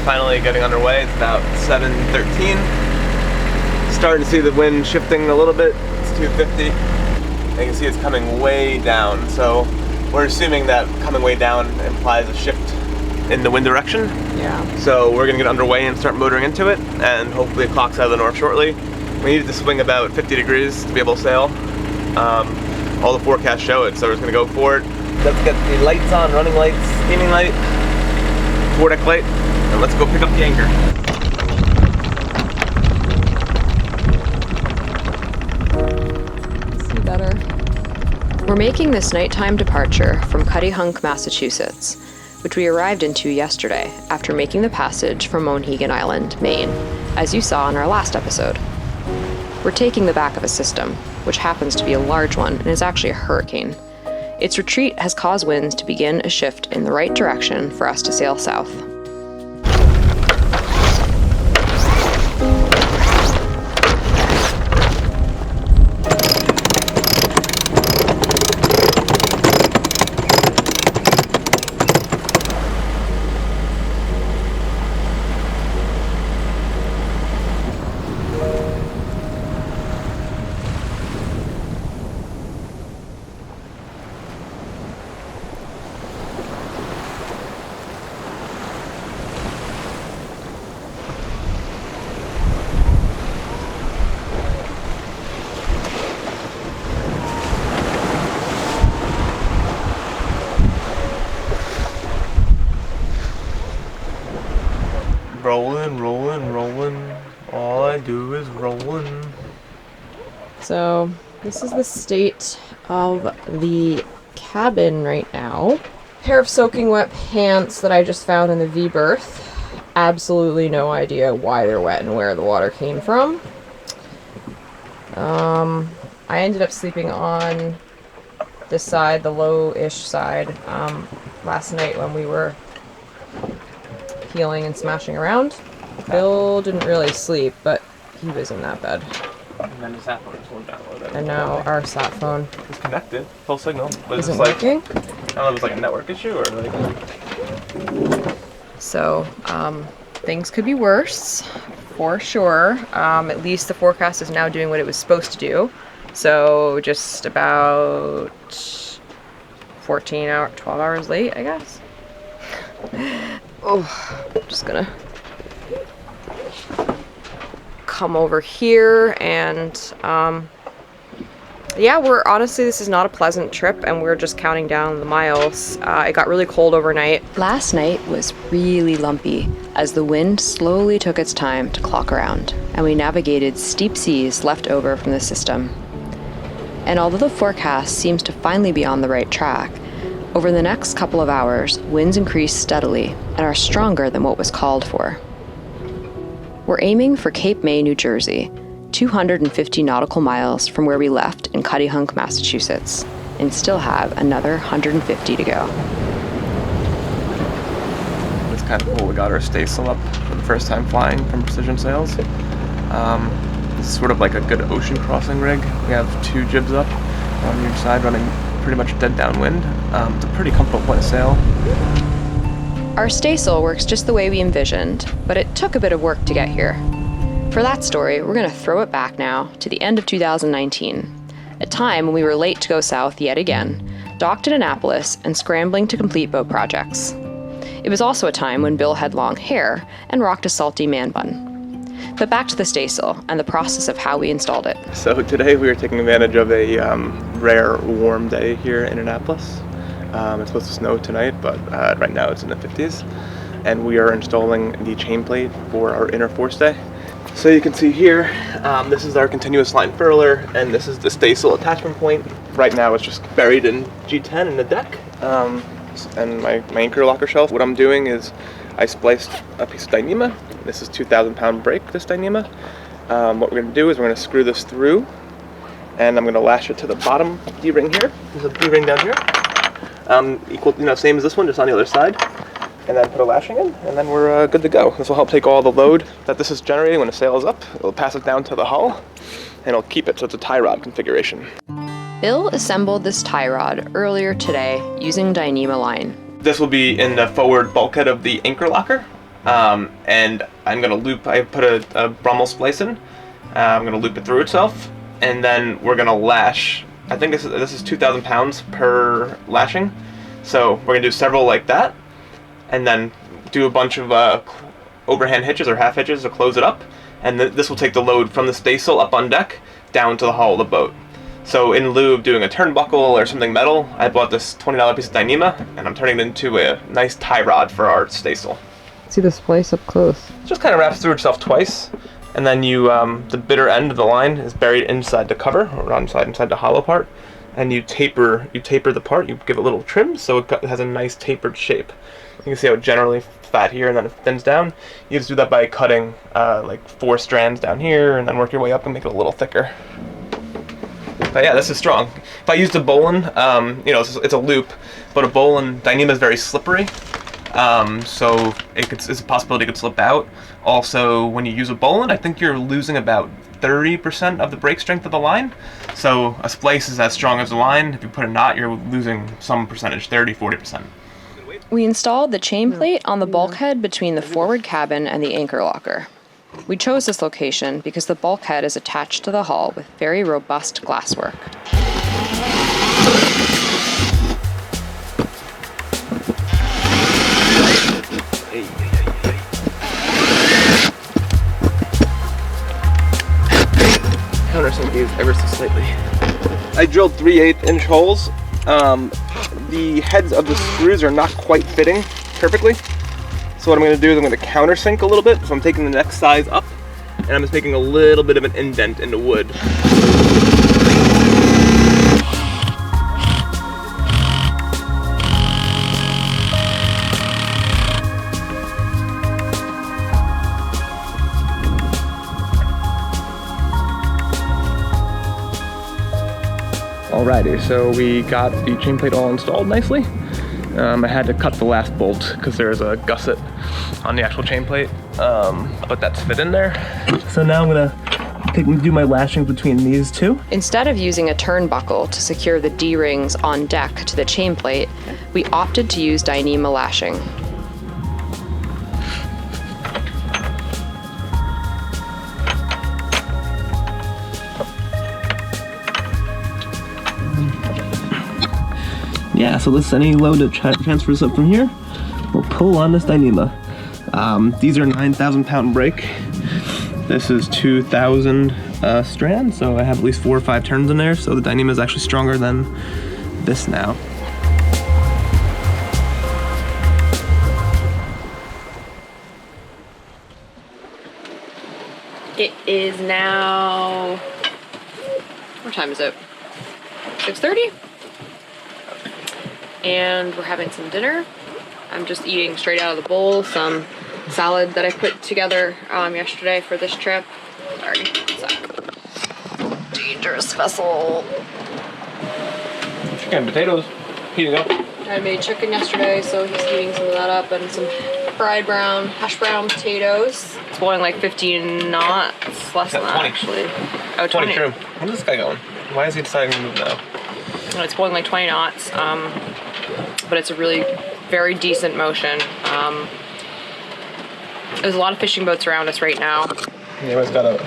finally getting underway. It's about 7:13. Starting to see the wind shifting a little bit. It's 250. And you can see it's coming way down. So we're assuming that coming way down implies a shift in the wind direction. Yeah. So we're gonna get underway and start motoring into it, and hopefully it clocks out of the north shortly. We needed to swing about 50 degrees to be able to sail. All the forecasts show it, so we're just gonna go for it. Let's get the lights on, running lights, steaming light, foredeck light, and let's go pick up the anchor. See better. We're making this nighttime departure from Cuttyhunk, Massachusetts, which we arrived into yesterday after making the passage from Monhegan Island, Maine, as you saw in our last episode. We're taking the back of a system, which happens to be a large one and is actually a hurricane. Its retreat has caused winds to begin a shift in the right direction for us to sail south. Rolling, rolling, rolling. All I do is rolling. So this is the state of the cabin right now. Pair of soaking wet pants that I just found in the V-berth. Absolutely no idea why they're wet and where the water came from. I ended up sleeping on this side, the low-ish side, last night when we were healing and smashing around. Bill didn't really sleep, but he was in that bed. And then the sat phone just won't download it. And now our sat phone It's connected, full signal. But it's isn't just like, working. I don't know if it's like a network issue or like. So, things could be worse, for sure. At least the forecast is now doing what it was supposed to do. So, just about 12 hours late, I guess. Oh, I'm just gonna come over here and, yeah, this is not a pleasant trip, and we're just counting down the miles. It got really cold overnight. Last night was really lumpy as the wind slowly took its time to clock around, and we navigated steep seas left over from the system. And although the forecast seems to finally be on the right track, over the next couple of hours, winds increase steadily and are stronger than what was called for. We're aiming for Cape May, New Jersey, 250 nautical miles from where we left in Cuttyhunk, Massachusetts, and still have another 150 to go. It's kind of cool. We got our staysail up for the first time flying from Precision Sails. This is sort of like a good ocean crossing rig. We have 2 jibs up on each side running pretty much dead downwind. It's a pretty comfortable point of sail. Our staysail works just the way we envisioned, but it took a bit of work to get here. For that story, we're going to throw it back now to the end of 2019, a time when we were late to go south yet again, docked in Annapolis and scrambling to complete boat projects. It was also a time when Bill had long hair and rocked a salty man bun. But back to the staysail and the process of how we installed it. So today we are taking advantage of a rare warm day here in Annapolis. It's supposed to snow tonight, but right now it's in the 50s. And we are installing the chainplate for our inner forestay. So you can see here, this is our continuous line furler, and this is the staysail attachment point. Right now it's just buried in G10 in the deck, and my anchor locker shelf. What I'm doing is I spliced a piece of Dyneema. This is 2,000-pound brake, this Dyneema. What we're going to do is we're going to screw this through, and I'm going to lash it to the bottom D-ring here. There's a D-ring down here, equal, same as this one, just on the other side. And then put a lashing in, and then we're good to go. This will help take all the load that this is generating when the sail is up. It'll pass it down to the hull, and it'll keep it, so it's a tie rod configuration. Bill assembled this tie rod earlier today using Dyneema line. This will be in the forward bulkhead of the anchor locker. and I'm gonna loop. I put a Brummel splice in. I'm gonna loop it through itself, and then we're gonna lash. I think this is 2,000 pounds per lashing, so we're gonna do several like that, and then do a bunch of overhand hitches or half hitches to close it up, and this will take the load from the staysail up on deck down to the hull of the boat. So in lieu of doing a turnbuckle or something metal, I bought this $20 piece of Dyneema, and I'm turning it into a nice tie rod for our staysail. See the splice up close. It just kind of wraps through itself twice, and then you the bitter end of the line is buried inside the cover, or inside the hollow part, and you taper the part. You give it a little trim so it has a nice tapered shape. You can see how it generally fat here and then it thins down. You just do that by cutting like 4 strands down here, and then work your way up and make it a little thicker. But yeah, this is strong. If I used a bowline, it's a loop, but a bowline Dyneema is very slippery. So it's a possibility it could slip out. Also, when you use a bowline, I think you're losing about 30% of the break strength of the line. So a splice is as strong as a line. If you put a knot, you're losing some percentage, 30-40%. We installed the chain plate on the bulkhead between the forward cabin and the anchor locker. We chose this location because the bulkhead is attached to the hull with very robust glasswork. Countersink these ever so slightly. I drilled 3/8-inch holes. The heads of the screws are not quite fitting perfectly. So what I'm going to do is I'm going to countersink a little bit. So I'm taking the next size up, and I'm just making a little bit of an indent in the wood. Alrighty, so we got the chain plate all installed nicely. I had to cut the last bolt because there's a gusset on the actual chain plate, but that's fit in there. So now I'm gonna do my lashings between these two. Instead of using a turnbuckle to secure the D-rings on deck to the chain plate, we opted to use Dyneema lashing. Yeah, so this any load that transfers up from here will pull on this Dyneema. These are 9,000 pound brake. This is 2,000 strands, so I have at least 4 or 5 turns in there, so the Dyneema is actually stronger than this now. It is now, what time is it? 6:30? And we're having some dinner. I'm just eating straight out of the bowl, some salad that I put together yesterday for this trip. Sorry, dangerous vessel. Chicken and potatoes heating up. I made chicken yesterday, so he's heating some of that up, and some fried hash brown potatoes. It's blowing like 15 knots, less than that 20. actually. Oh, 20. True. Where's this guy going? Why is he deciding to move now? It's blowing like 20 knots, but it's a really very decent motion. There's a lot of fishing boats around us right now. Yeah, it's got a...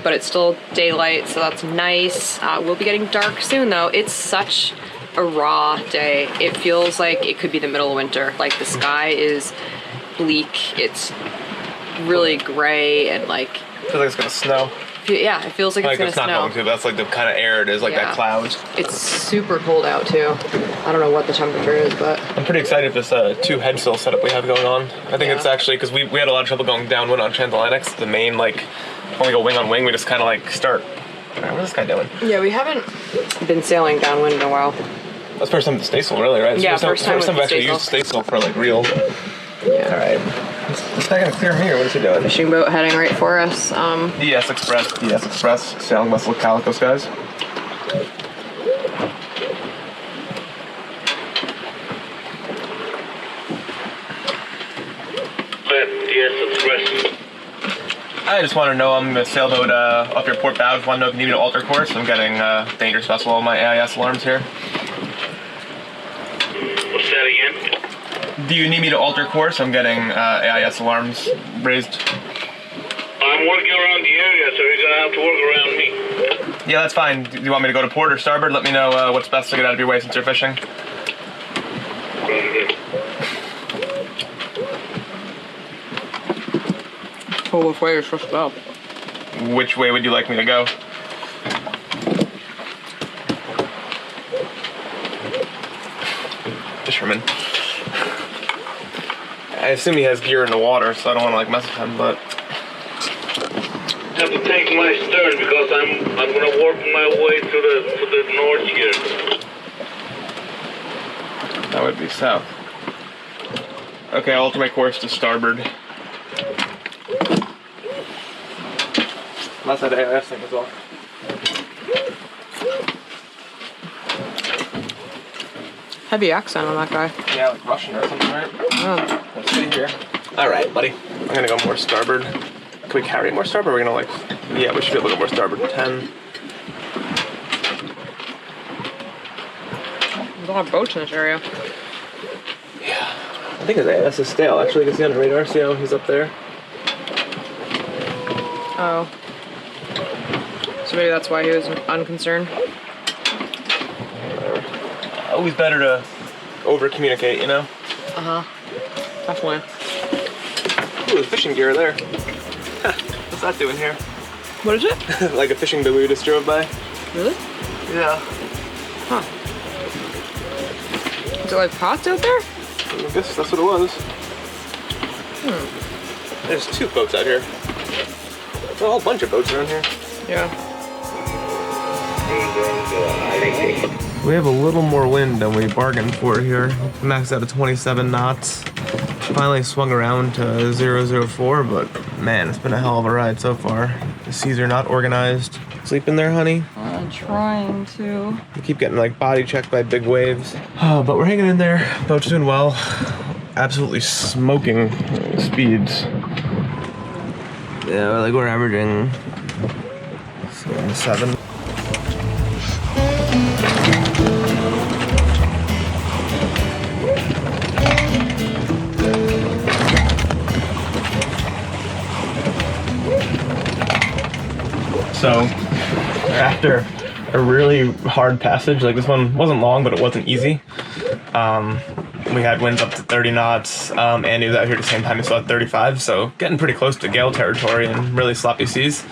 but it's still daylight, so that's nice. We'll be getting dark soon though. It's such a raw day. It feels like it could be the middle of winter. Like the sky is bleak. It's really gray and like... I feel like it's gonna snow. Yeah, it feels like it's gonna snow. Not going to, that's like the kind of air it is, like that cloud. It's super cold out too. I don't know what the temperature is, but... I'm pretty excited for this 2 headsail setup we have going on. I think it's actually, because we had a lot of trouble going downwind on transatlantics. The main, like, when we go wing on wing, we just kind of like start. Alright, what's this guy doing? Yeah, we haven't been sailing downwind in a while. That's the first time with the staysail, really, right? Yeah, first time we've actually used staysail for like real. Yeah. Alright. This guy gonna clear me, or what is he doing? Fishing boat heading right for us. DS Express, sailing vessel Calico skies. DS Express. I just want to know, I'm a sailboat off your port bow. Just want to know if you need me to alter course. I'm getting dangerous vessel on my AIS alarms here. What's that again? Do you need me to alter course? I'm getting AIS alarms raised. I'm working around the area, so you're gonna have to work around me. Yeah, that's fine. Do you want me to go to port or starboard? Let me know what's best to get out of your way since you're fishing. Oh, which way you're supposed to go? Which way would you like me to go? Fisherman. I assume he has gear in the water, so I don't want to like mess with him, but... I have to take my stern because I'm gonna work my way to the north here. That would be south. Okay, I'll alter my course to starboard. Unless that AIS thing is off. Heavy accent on that guy. Yeah, like Russian or something, right? Oh. Let's see here. Alright, buddy. I'm gonna go more starboard. Can we carry more starboard? We're gonna like... Yeah, we should be able to go more starboard. 10. There's a lot of boats in this area. Yeah. I think his AIS is stale. Actually, you can see on the radar. See how he's up there? Oh. So maybe that's why he was unconcerned. Always better to over-communicate, you know? Uh-huh. Definitely. Ooh, there's fishing gear there. What's that doing here? What is it? Like a fishing buoy we just drove by. Really? Yeah. Huh. Is it like pots out there? I guess that's what it was. There's 2 boats out here. There's a whole bunch of boats around here. Yeah. We have a little more wind than we bargained for here. Maxed out at 27 knots. Finally swung around to 004, but man, it's been a hell of a ride so far. The seas are not organized. Sleeping there, honey? I'm trying to. We keep getting like body checked by big waves. Oh, but we're hanging in there. Boat's doing well. Absolutely smoking speeds. Yeah, like we're averaging 7. So, after a really hard passage, like this one wasn't long, but it wasn't easy. We had winds up to 30 knots. Andy was out here at the same time, he saw 35, so getting pretty close to gale territory and really sloppy seas.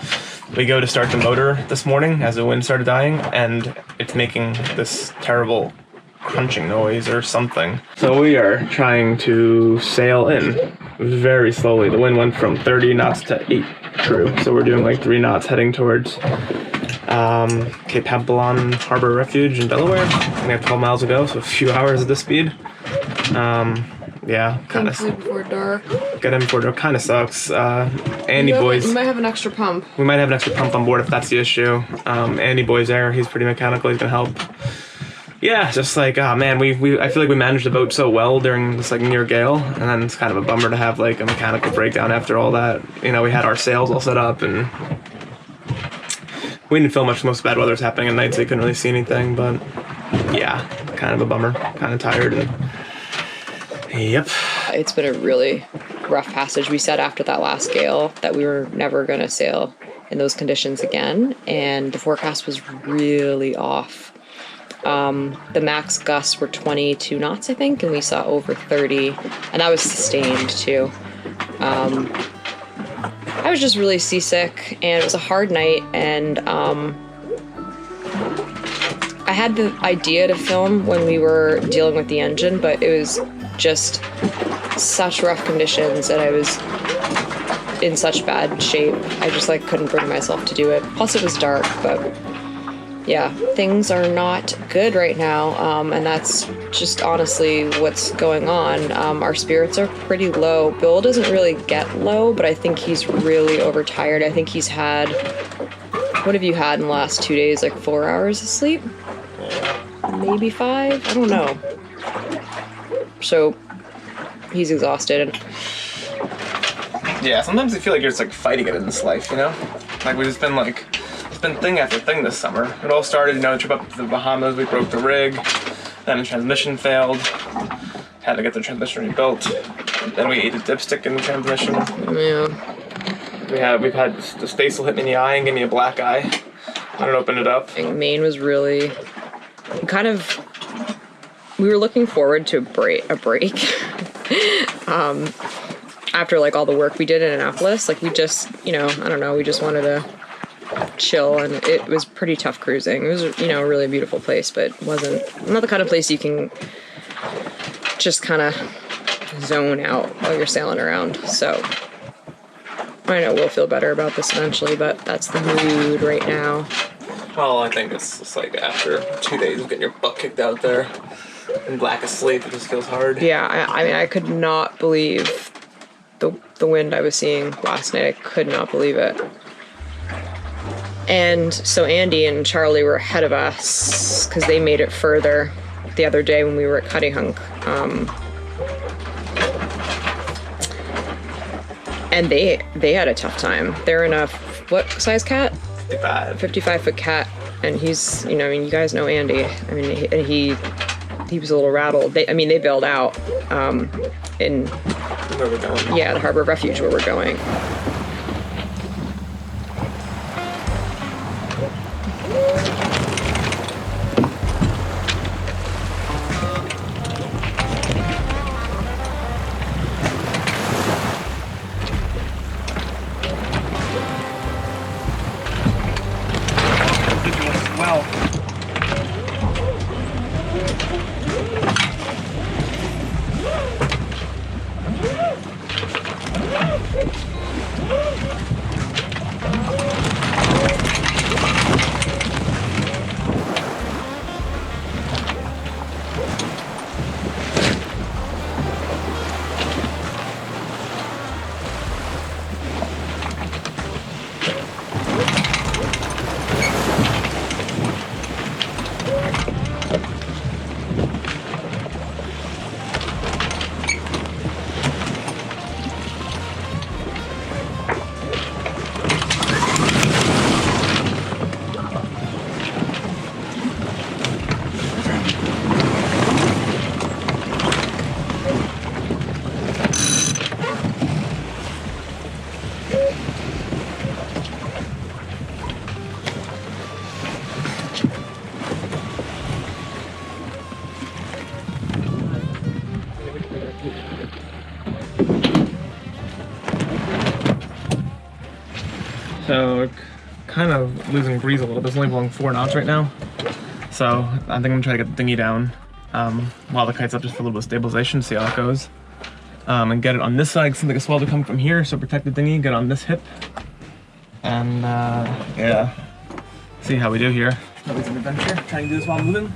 We go to start the motor this morning as the wind started dying, and it's making this terrible crunching noise or something. So we are trying to sail in very slowly. The wind went from 30 knots to 8 true. So we're doing like 3 knots heading towards Cape Hempelon Harbor Refuge in Delaware. We have 12 miles to go, so a few hours at this speed. Yeah, kind of. Before dark. Get in before dark. Kind of sucks. Andy boys. You might have an extra pump. We might have an extra pump on board if that's the issue. Andy boy's there. He's pretty mechanical. He's gonna help. Yeah, just like, oh man, I feel like we managed the boat so well during this like near gale, and then it's kind of a bummer to have like a mechanical breakdown after all that. You know, we had our sails all set up, and we didn't feel much. Most bad weather was happening at night, so you couldn't really see anything. But yeah, kind of a bummer. Kind of tired. And yep. It's been a really rough passage. We said after that last gale that we were never going to sail in those conditions again, and the forecast was really off. The max gusts were 22 knots, I think, and we saw over 30, and that was sustained too. I was just really seasick, and it was a hard night, and I had the idea to film when we were dealing with the engine, but it was just such rough conditions, and I was in such bad shape. I just like couldn't bring myself to do it. Plus it was dark, but yeah, things are not good right now, and that's just honestly what's going on. Our spirits are pretty low. Bill doesn't really get low, but I think he's really overtired. I think he's had, what have you had in the last 2 days, like 4 hours of sleep? Maybe 5? I don't know. So he's exhausted. Yeah, sometimes I feel like you're just like fighting it in this life, you know? Like we've just been like, it's been thing after thing this summer. It all started, you know, the trip up to the Bahamas, we broke the rig, then the transmission failed. had to get the transmission rebuilt. Then we ate a dipstick in the transmission. Yeah. We've had the staysail hit me in the eye and give me a black eye. I don't open it up. Maine was really we were looking forward to a break. After like all the work we did in Annapolis, like we just, I don't know, we just wanted to chill, and it was pretty tough cruising. It was, a really beautiful place, but not the kind of place you can just kind of zone out while you're sailing around. So I know we'll feel better about this eventually, but that's the mood right now. Well, I think it's just like after 2 days of getting your butt kicked out there and black asleep, it just feels hard. Yeah, I mean, I could not believe the wind I was seeing last night. I could not believe it. And so Andy and Charlie were ahead of us because they made it further the other day when we were at Cuttyhunk. And they had a tough time. They're in a, what size cat? 55-foot cat. And he's, you guys know Andy. I mean, and he was a little rattled. They bailed out in where we're going. Yeah, the Harbor of Refuge where we're going. So we're kind of losing breeze a little bit. It's only blowing 4 knots right now. So I think I'm gonna try to get the dinghy down while the kite's up just for a little bit of stabilization, see how that goes. And get it on this side, seems like a swell to come from here, so protect the dinghy, get on this hip. And yeah, see how we do here. Always an adventure, trying to do this while moving.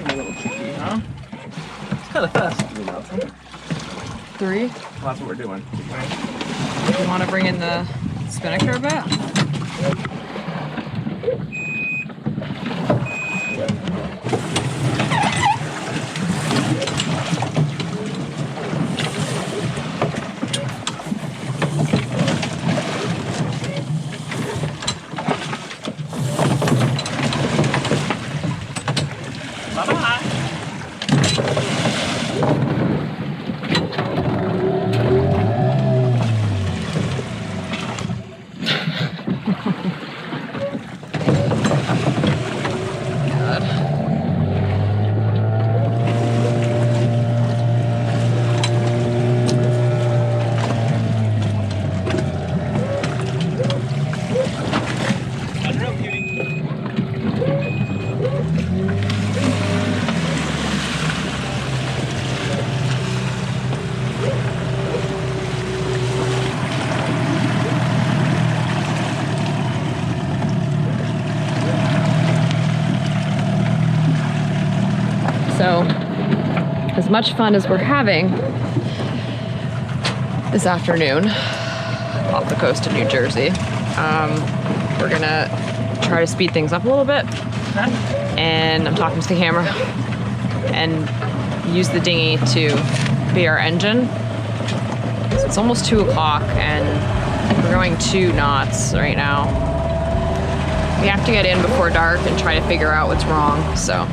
A little tricky, huh? It's kind of fast to do now, huh? 3. Well, that's what we're doing. You want to bring in the spinnaker a bit? So, as much fun as we're having this afternoon off the coast of New Jersey, we're gonna try to speed things up a little bit. And I'm talking to the camera, and use the dinghy to be our engine. So it's almost 2 o'clock and we're going 2 knots right now. We have to get in before dark and try to figure out what's wrong, so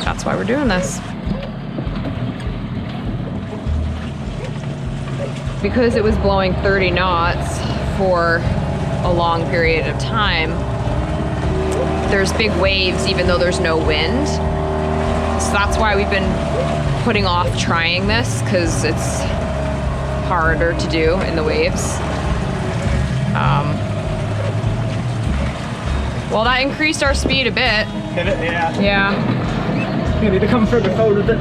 that's why we're doing this. Because it was blowing 30 knots for a long period of time, there's big waves even though there's no wind. So that's why we've been putting off trying this, because it's harder to do in the waves. Well, that increased our speed a bit. Hit it? Yeah. Yeah. You need to come further forward with it.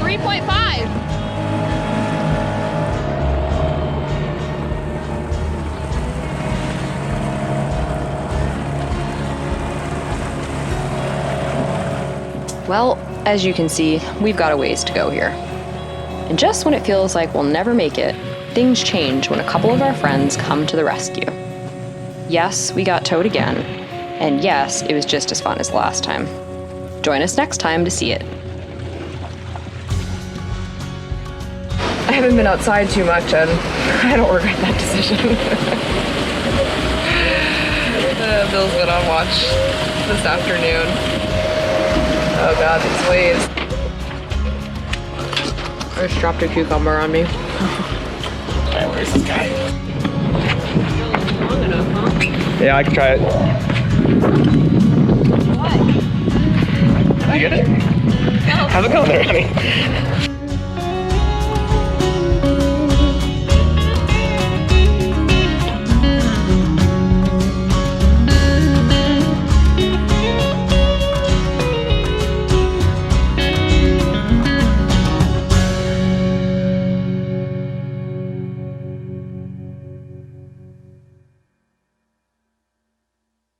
3.5. Well, as you can see, we've got a ways to go here. And just when it feels like we'll never make it, things change when a couple of our friends come to the rescue. Yes, we got towed again, and yes, it was just as fun as last time. Join us next time to see it. I haven't been outside too much, and I don't regret that decision. Bill's been on watch this afternoon. Oh god, these waves. I just dropped a cucumber on me. Alright, where's this guy? Long enough, huh? Yeah, I can try it. What? You get it? No. How's it going there, honey?